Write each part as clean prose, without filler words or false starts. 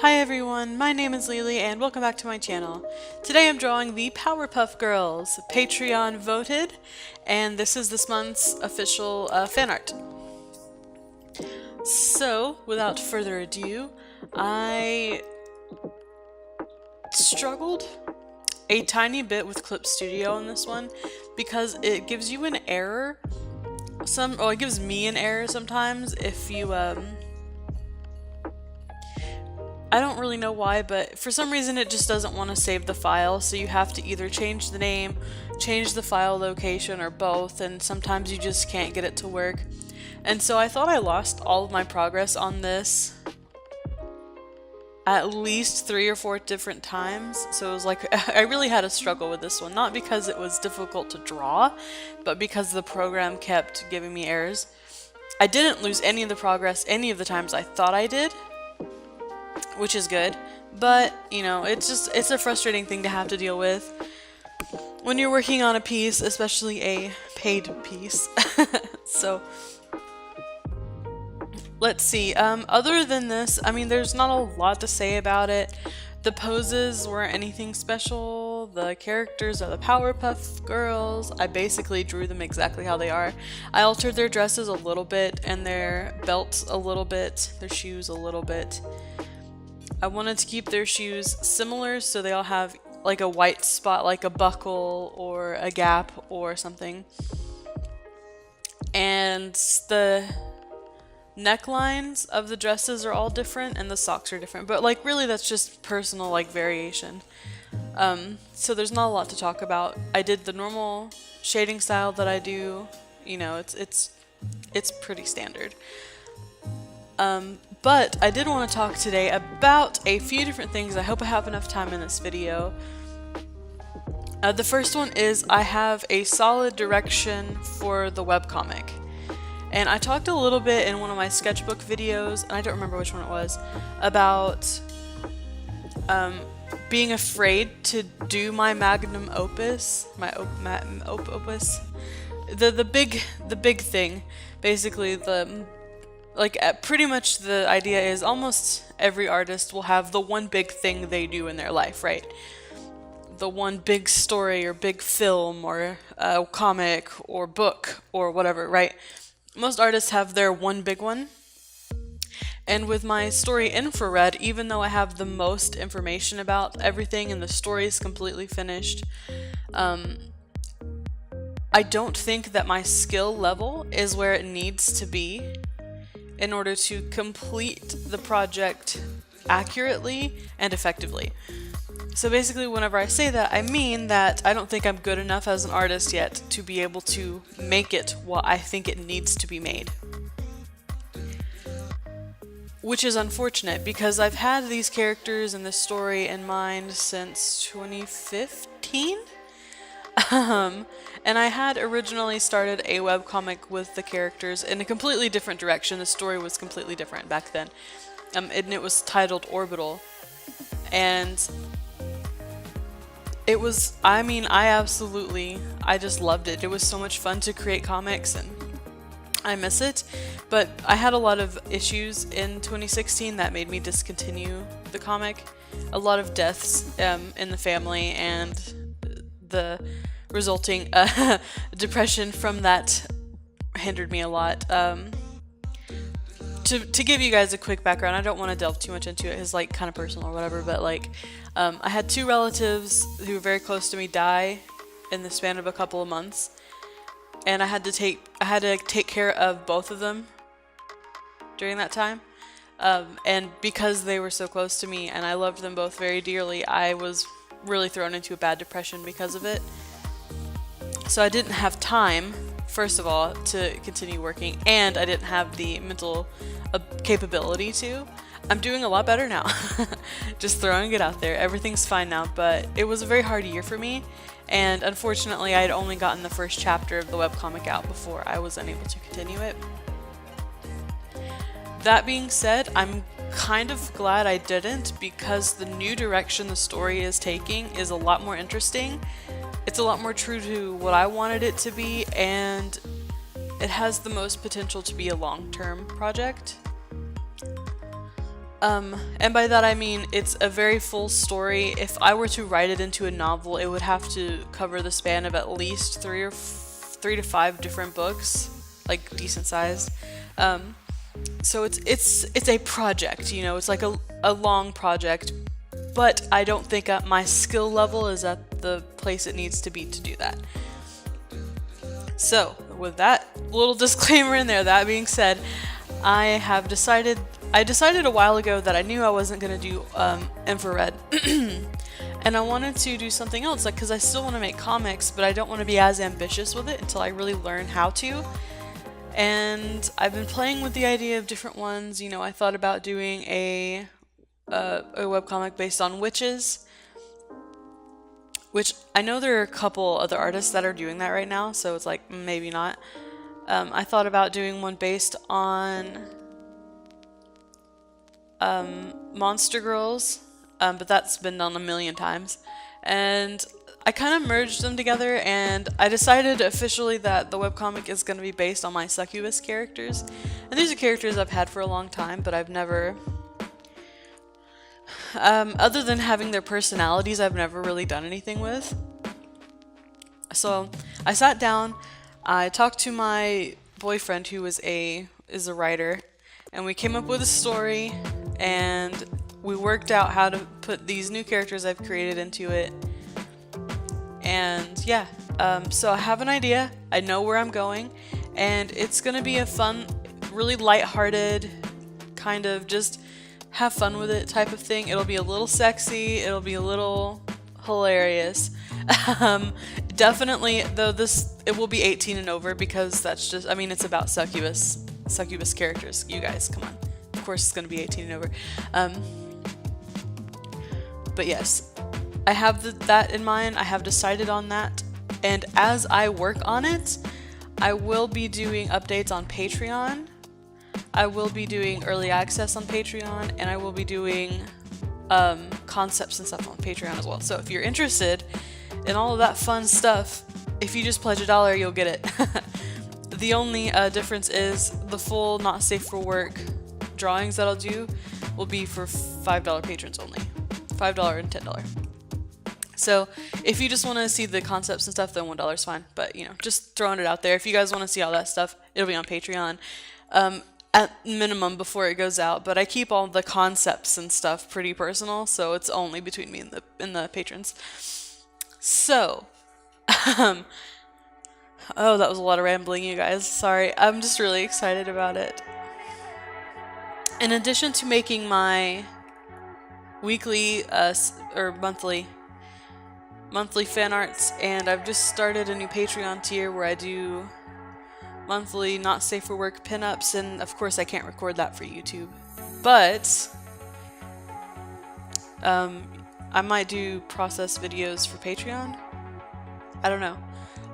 Hi everyone, my name is Lily and welcome back to my channel. Today I'm drawing the Powerpuff Girls, Patreon voted, and this is this month's official fan art. So, without further ado, I struggled a tiny bit with Clip Studio on this one because it gives you an error. It gives me an error sometimes if you I don't really know why, but for some reason it just doesn't want to save the file, so you have to either change the name, change the file location, or both, and sometimes you just can't get it to work. And so I thought I lost all of my progress on this at least 3 or 4 different times, so it was like I really had a struggle with this one, not because it was difficult to draw, but because the program kept giving me errors. I didn't lose any of the progress any of the times I thought I did, which is good, but you know, it's a frustrating thing to have to deal with when you're working on a piece, especially a paid piece. So let's see, other than this, I mean, there's not a lot to say about it. The poses weren't anything special. The characters are the Powerpuff Girls. I basically drew them exactly how they are. I altered their dresses a little bit and their belts a little bit, their shoes a little bit. I wanted to keep their shoes similar, so they all have like a white spot, like a buckle or a gap or something. And the necklines of the dresses are all different and the socks are different, but like really that's just personal like variation. So there's not a lot to talk about. I did the normal shading style that I do, you know, it's pretty standard. But I did want to talk today about a few different things. I hope I have enough time in this video. The first one is I have a solid direction for the webcomic. And I talked a little bit in one of my sketchbook videos, and I don't remember which one it was, about being afraid to do my magnum opus, the big thing, basically pretty much the idea is almost every artist will have the one big thing they do in their life, right? The one big story or big film or comic or book or whatever, right? Most artists have their one big one. And with my story Infrared, even though I have the most information about everything and the story is completely finished, I don't think that my skill level is where it needs to be in order to complete the project accurately and effectively. So basically, whenever I say that, I mean that I don't think I'm good enough as an artist yet to be able to make it what I think it needs to be made. Which is unfortunate, because I've had these characters and this story in mind since 2015? And I had originally started a webcomic with the characters in a completely different direction. The story was completely different back then. And it was titled Orbital. And it was, I mean, I just loved it. It was so much fun to create comics and I miss it. But I had a lot of issues in 2016 that made me discontinue the comic. A lot of deaths in the family and the resulting depression from that hindered me a lot. To give you guys a quick background, I don't want to delve too much into it, it's like kind of personal or whatever, but like I had 2 relatives who were very close to me die in the span of a couple of months, and I had to take care of both of them during that time. And because they were so close to me and I loved them both very dearly, I was really thrown into a bad depression because of it. So I didn't have time, first of all, to continue working, and I didn't have the mental capability to. I'm doing a lot better now. Just throwing it out there. Everything's fine now, but it was a very hard year for me, and unfortunately I had only gotten the first chapter of the webcomic out before I was unable to continue it. That being said, I'm kind of glad I didn't, because the new direction the story is taking is a lot more interesting. It's a lot more true to what I wanted it to be, and it has the most potential to be a long-term project. And by that I mean it's a very full story. If I were to write it into a novel, it would have to cover the span of at least 3 to 5 different books, like decent size. So it's a project, you know, it's like a long project, but I don't think my skill level is at the place it needs to be to do that. So with that little disclaimer in there, that being said, I decided a while ago that I knew I wasn't going to do infrared. And I wanted to do something else, like, because I still want to make comics, but I don't want to be as ambitious with it until I really learn how to. And I've been playing with the idea of different ones. You know, I thought about doing a webcomic based on witches, which I know there are a couple other artists that are doing that right now, so it's like, maybe not. I thought about doing one based on Monster Girls, but that's been done a million times. And I kind of merged them together, and I decided officially that the webcomic is going to be based on my succubus characters. And these are characters I've had for a long time, but I've never, other than having their personalities, I've never really done anything with. So I sat down, I talked to my boyfriend who is a writer, and we came up with a story, and we worked out how to put these new characters I've created into it. And yeah, so I have an idea, I know where I'm going, and it's gonna be a fun, really lighthearted, kind of just have fun with it type of thing. It'll be a little sexy, it'll be a little hilarious. Definitely, though, it will be 18 and over, because that's just, I mean, it's about succubus characters. You guys, come on. Of course it's gonna be 18 and over. But yes, I have that in mind. I have decided on that, and as I work on it, I will be doing updates on Patreon. I will be doing early access on Patreon, and I will be doing concepts and stuff on Patreon as well. So if you're interested in all of that fun stuff, if you just pledge $1, you'll get it. The only difference is the full not safe for work drawings that I'll do will be for $5 patrons only. $5 and $10. So if you just want to see the concepts and stuff, then $1 is fine. But, you know, just throwing it out there. If you guys want to see all that stuff, it'll be on Patreon at minimum before it goes out. But I keep all the concepts and stuff pretty personal, so it's only between me and the patrons. So, oh, that was a lot of rambling, you guys. Sorry. I'm just really excited about it. In addition to making my weekly or monthly fan arts, and I've just started a new Patreon tier where I do monthly not safe for work pinups, and of course I can't record that for YouTube, but I might do process videos for Patreon. I don't know,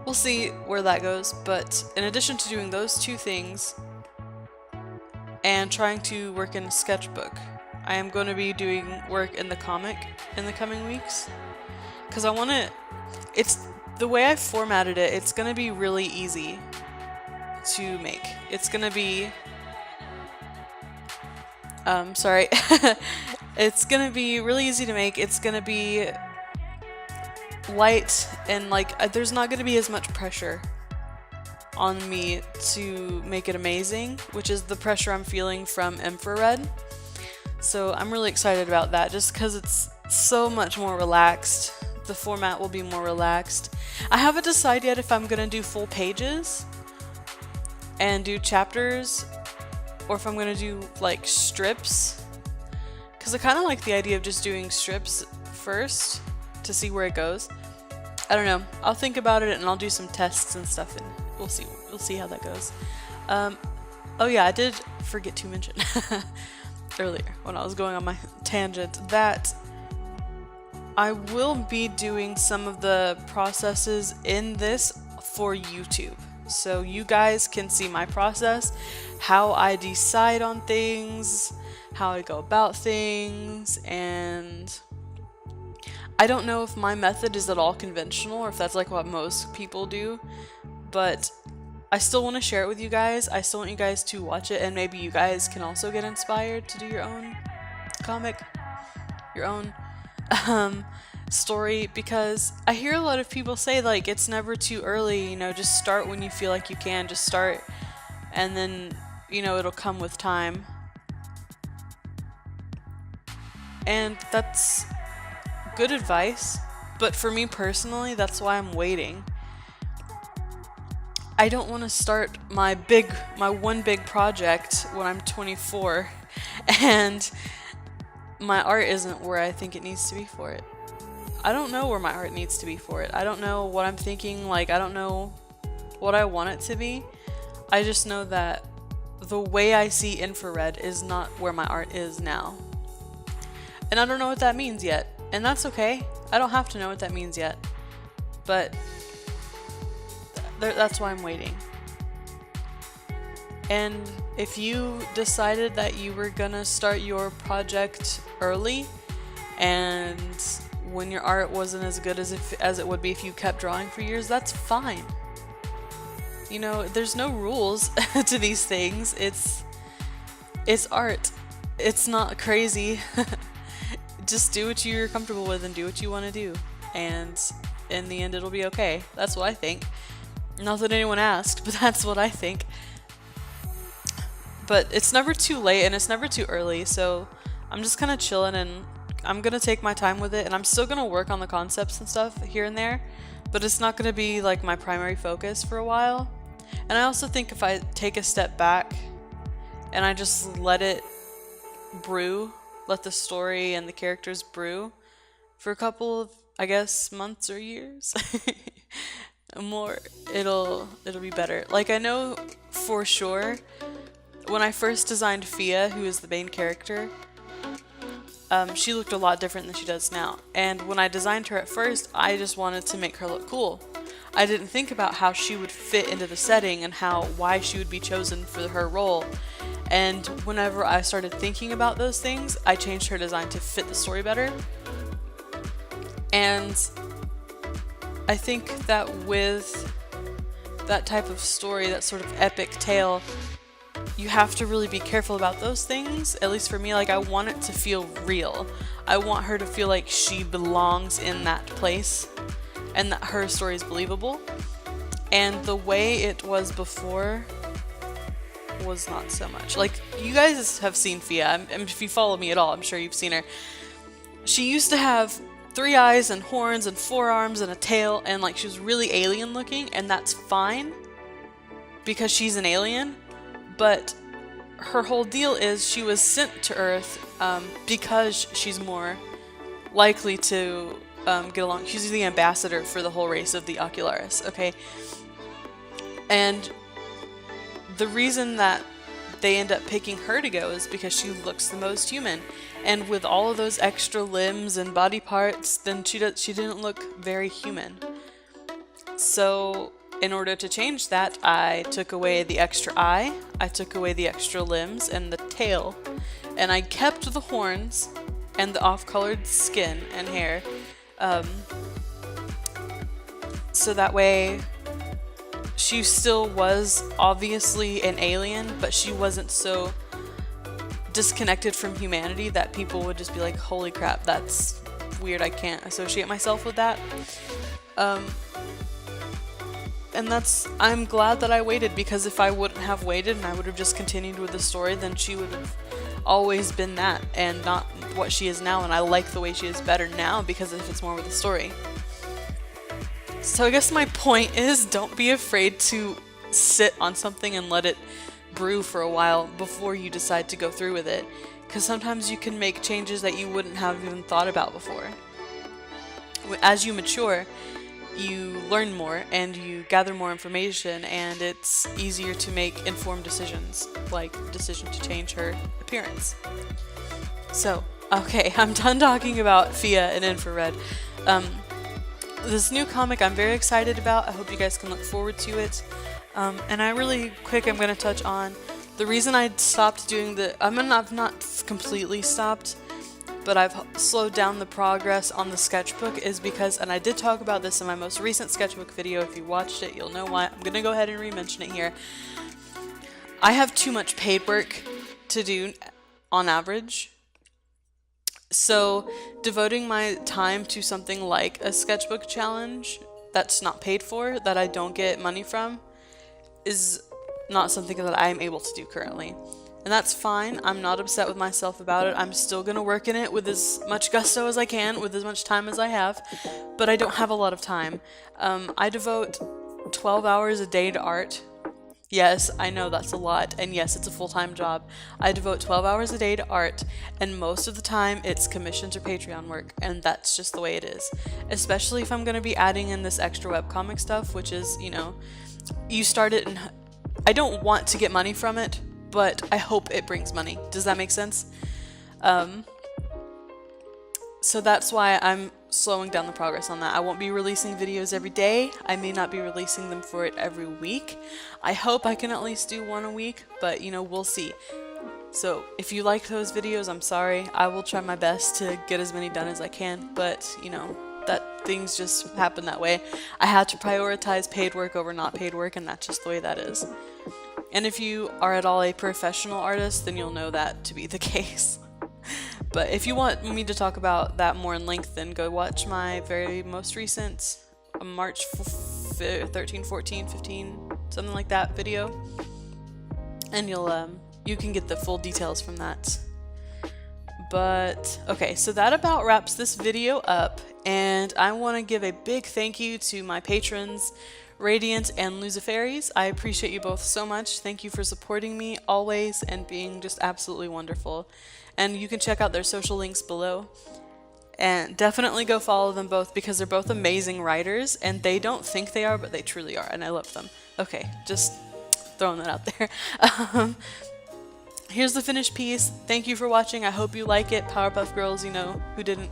we'll see where that goes. But in addition to doing those two things and trying to work in a sketchbook, I am going to be doing work in the comic in the coming weeks. Because I want to, it's the way I formatted it, it's going to be really easy to make. It's going to be, sorry, it's going to be really easy to make. It's going to be light, and like, there's not going to be as much pressure on me to make it amazing, which is the pressure I'm feeling from infrared. So I'm really excited about that, just because it's so much more relaxed. The format will be more relaxed. I haven't decided yet if I'm gonna do full pages and do chapters, or if I'm gonna do like strips, because I kind of like the idea of just doing strips first to see where it goes. I don't know, I'll think about it, and I'll do some tests and stuff, and we'll see how that goes. Oh yeah, I did forget to mention earlier when I was going on my tangent that I will be doing some of the processes in this for YouTube, so you guys can see my process, how I decide on things, how I go about things. And I don't know if my method is at all conventional, or if that's like what most people do, but I still want to share it with you guys. I still want you guys to watch it, and maybe you guys can also get inspired to do your own webcomic, your own story, because I hear a lot of people say like it's never too early, you know, just start when you feel like you can, just start, and then, you know, it'll come with time. And that's good advice, but for me personally, that's why I'm waiting. I don't want to start my one big project when I'm 24 and my art isn't where I think it needs to be for it. I don't know where my art needs to be for it. I don't know what I'm thinking, like I don't know what I want it to be. I just know that the way I see infrared is not where my art is now. And I don't know what that means yet, and that's okay. I don't have to know what that means yet, but that's why I'm waiting. And if you decided that you were gonna start your project early, and when your art wasn't as good as it would be if you kept drawing for years, that's fine. You know, there's no rules to these things. It's art. It's not crazy. Just do what you're comfortable with and do what you want to do, and in the end it'll be okay. That's what I think. Not that anyone asked, but that's what I think. But it's never too late and it's never too early, so I'm just kind of chilling and I'm gonna take my time with it, and I'm still gonna work on the concepts and stuff here and there, but it's not gonna be like my primary focus for a while. And I also think if I take a step back and I just let it brew, let the story and the characters brew for a couple of, I guess, months or years more, it'll be better. Like, I know for sure when I first designed Fia, who is the main character, she looked a lot different than she does now. And when I designed her at first, I just wanted to make her look cool. I didn't think about how she would fit into the setting and why she would be chosen for her role. And whenever I started thinking about those things, I changed her design to fit the story better. And I think that with that type of story, that sort of epic tale, you have to really be careful about those things. At least for me, like, I want it to feel real. I want her to feel like she belongs in that place and that her story is believable. And the way it was before was not so much. Like, you guys have seen Fia. If you follow me at all, I'm sure you've seen her. She used to have 3 eyes and horns and 4 arms and a tail, and like she was really alien looking, and that's fine because she's an alien. But her whole deal is she was sent to Earth because she's more likely to get along. She's the ambassador for the whole race of the Ocularis, okay? And the reason that they end up picking her to go is because she looks the most human. And with all of those extra limbs and body parts, then she didn't look very human. So in order to change that, I took away the extra eye, I took away the extra limbs and the tail, and I kept the horns and the off-colored skin and hair. So that way she still was obviously an alien, but she wasn't so disconnected from humanity that people would just be like, holy crap, that's weird, I can't associate myself with that. And I'm glad that I waited, because if I wouldn't have waited and I would have just continued with the story, then she would have always been that and not what she is now, and I like the way she is better now because it fits more with the story. So I guess my point is, don't be afraid to sit on something and let it brew for a while before you decide to go through with it, because sometimes you can make changes that you wouldn't have even thought about before. As you mature, you learn more and you gather more information, and it's easier to make informed decisions, like the decision to change her appearance. So, okay, I'm done talking about Fia and infrared. This new comic I'm very excited about. I hope you guys can look forward to it. And I'm going to touch on the reason I stopped doing I've not completely stopped, but I've slowed down the progress on the sketchbook is because, and I did talk about this in my most recent sketchbook video, if you watched it, you'll know why. I'm going to go ahead and re-mention it here. I have too much paid work to do on average, So devoting my time to something like a sketchbook challenge that's not paid for, that I don't get money from, is not something that I'm able to do currently. And that's fine. I'm not upset with myself about it. I'm still gonna work in it with as much gusto as I can, with as much time as I have, but I don't have a lot of time. I devote 12 hours a day to art. Yes, I know that's a lot, and yes, it's a full-time job. I devote 12 hours a day to art, and most of the time it's commissions or Patreon work, and that's just the way it is. Especially if I'm gonna be adding in this extra webcomic stuff, which is, you know, you start it and I don't want to get money from it, but I hope it brings money. Does that make sense? So that's why I'm slowing down the progress on that. I won't be releasing videos every day. I may not be releasing them for it every week. I hope I can at least do one a week, but you know, we'll see. So if you like those videos, I'm sorry. I will try my best to get as many done as I can, but you know, that things just happen that way. I had to prioritize paid work over not paid work, and that's just the way that is. And if you are at all a professional artist, then you'll know that to be the case. But if you want me to talk about that more in length, then go watch my very most recent March 13, 14, 15, something like that video. And you can get the full details from that. But okay, so that about wraps this video up, and I want to give a big thank you to my patrons, Radiant and Luciferes. I appreciate you both so much. Thank you for supporting me always and being just absolutely wonderful. And you can check out their social links below. And definitely go follow them both, because they're both amazing writers, and they don't think they are, but they truly are, and I love them. Okay, just throwing that out there. Here's the finished piece. Thank you for watching. I hope you like it. Powerpuff Girls, you know, who didn't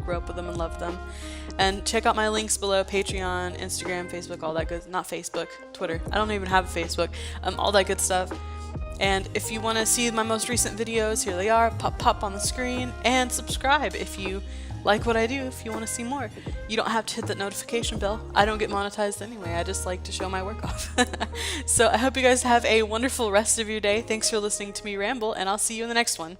grow up with them and love them. And check out my links below: Patreon, Instagram, Facebook, all that good. Not Facebook, Twitter. I don't even have a Facebook. All that good stuff. And if you want to see my most recent videos, here they are. Pop on the screen, and subscribe if you like what I do, if you want to see more. You don't have to hit that notification bell. I don't get monetized anyway. I just like to show my work off. So I hope you guys have a wonderful rest of your day. Thanks for listening to me ramble, and I'll see you in the next one.